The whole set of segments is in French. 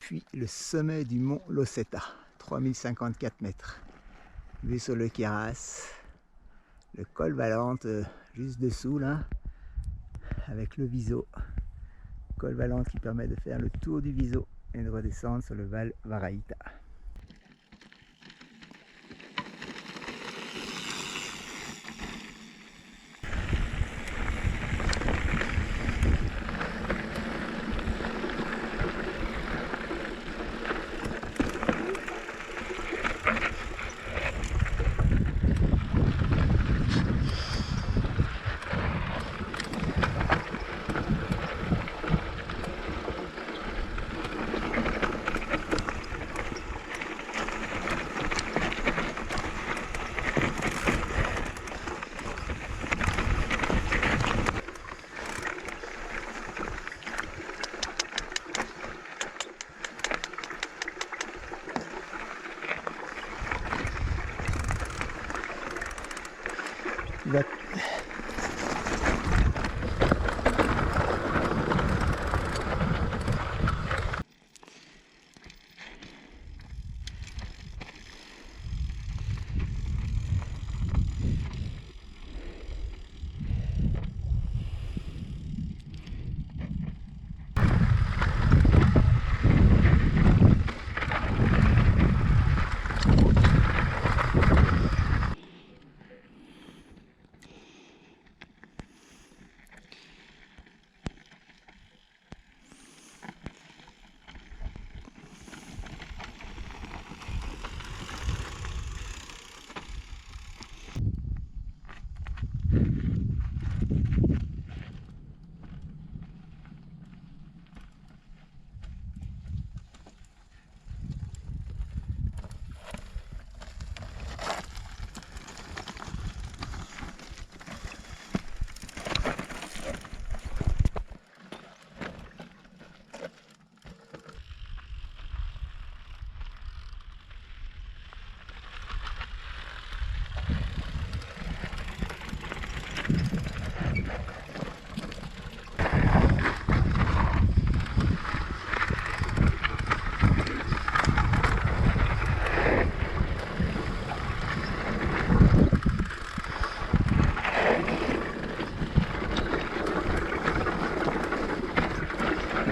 depuis le sommet du mont Losseta, 3054 mètres. Vue sur le Queyras, le col Valente juste dessous là, avec le Viso. Col Valente qui permet de faire le tour du Viso et de redescendre sur le Val Varaïta. Là.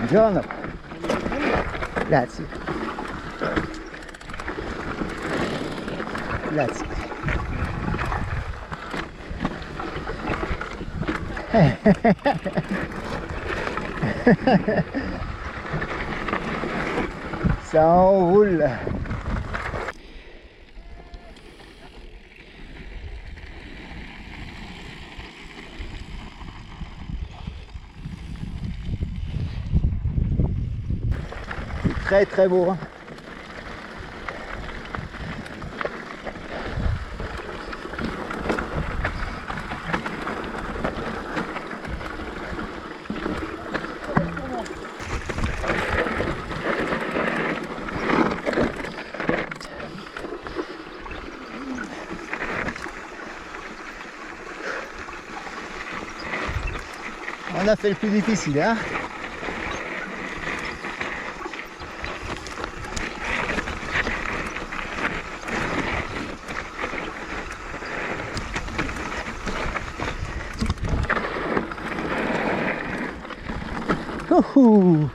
Buongiorno. Grazie. Grazie. Ça enroule. Très très beau. Hein. On a fait le plus difficile, hein. Ouhou.